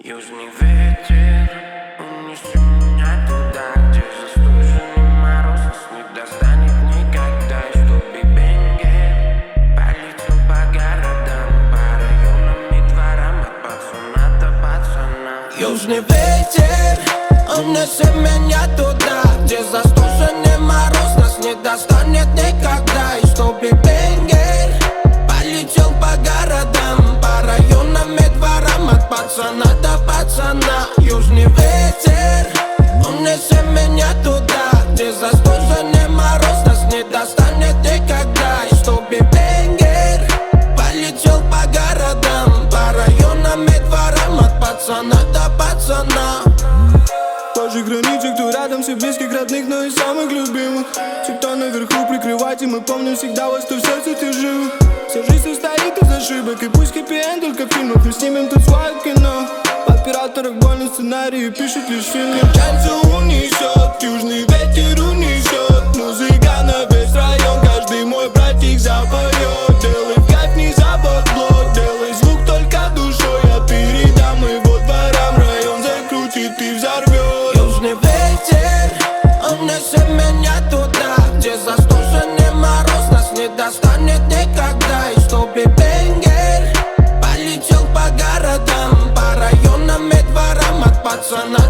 Южный ветер унесет меня туда, где заслуженный мороз нас не достанет никогда. И чтобы бенгер полетел по городам, по районам и дворам, от пацана до пацана. Южный ветер унесет меня туда, где заслуженный мороз нас не достанет никогда. И чтобы бенгер полетел по городам, по районам и дворам, от пацана до пацана. Южный ветер унесет меня туда, где заслуженный мороз нас не достанет никогда. И чтобы бенгер полетел по городам, по районам и дворам, от пацана до пацана. Позже границы, кто рядом, все близких, родных, но и самых любимых. Все, кто наверху, прикрывайте, мы помним всегда вас, кто в сердце ты жив. Вся жизнь состоит из ошибок, и пусть хэппи-энд только в фильмах, мы снимем тут свое кино. В операторах больно сценарии пишут лишь фильмы. Пальцы унесет, южный ветер унесет. Музыка на весь район, каждый мой братик запоет. Делай в кайф, не забудь блок, делай звук только душой. Я передам его дворам, район закрутит и взорвет. Южный ветер унесет меня туда, где заслуженный мороз нас не достанет никогда. И чтобы бенгер полетел по городам, по районам и дворам, от пацана